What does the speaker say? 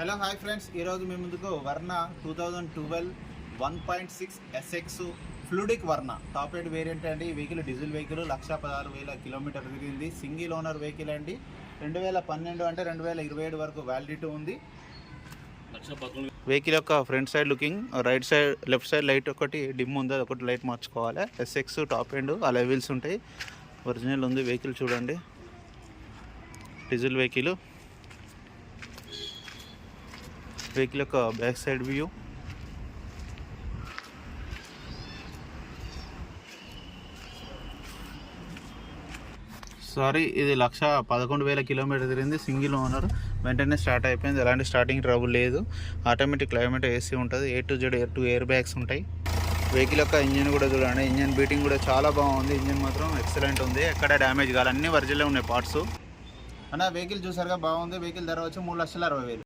Hello hi friends, ఈరోజు మీ ముందుకు వర్ణ 2012 1.6 SX ఫ్లూడిక్ వర్ణ టాప్ ఎయిడ్ వేరియంట్ అండి. ఈ వెహికల్ డీజిల్ వెహికల్ 1,16,000 కిలోమీటర్ తిరిగింది. సింగిల్ ఓనర్ వెహికల్ అండి. 2012 అంటే 2027 వరకు వ్యాలిడిటీ ఉంది. వెహికల్ యొక్క front side looking, right side left side light ఒకటి డిమ్ ఉంది, అది ఒకటి లైట్ మార్చుకోవాలి. SX టాప్ ఎండ్ అలా వీల్స్ ఉంటాయి. ఒరిజినల్ ఉంది వెహికల్, చూడండి. డీజిల్ వెహికల్ యొక్క బ్యాక్ సైడ్ వ్యూ, ఇది 1,11,000 కిలోమీటర్ తిరిగింది. సింగిల్ ఓనర్, వెంటనే స్టార్ట్ అయిపోయింది. ఎలాంటి స్టార్టింగ్ ట్రబుల్ లేదు. ఆటోమేటిక్ క్లైమేట్ AC ఉంటుంది. A to Z 2 air bags ఉంటాయి. వెహికల్ యొక్క ఇంజిన్ కూడా చూడండి, ఇంజిన్ బీటింగ్ కూడా చాలా బాగుంది. ఇంజిన్ మాత్రం ఎక్సలెంట్ ఉంది, ఎక్కడ డ్యామేజ్ కాదు, అన్ని ఒరిజినల్ ఉన్నాయి పార్ట్స్. అన్న వెహికల్ చూసారుగా, బాగుంది. వెహికల్ ధర వచ్చి 3,60,000.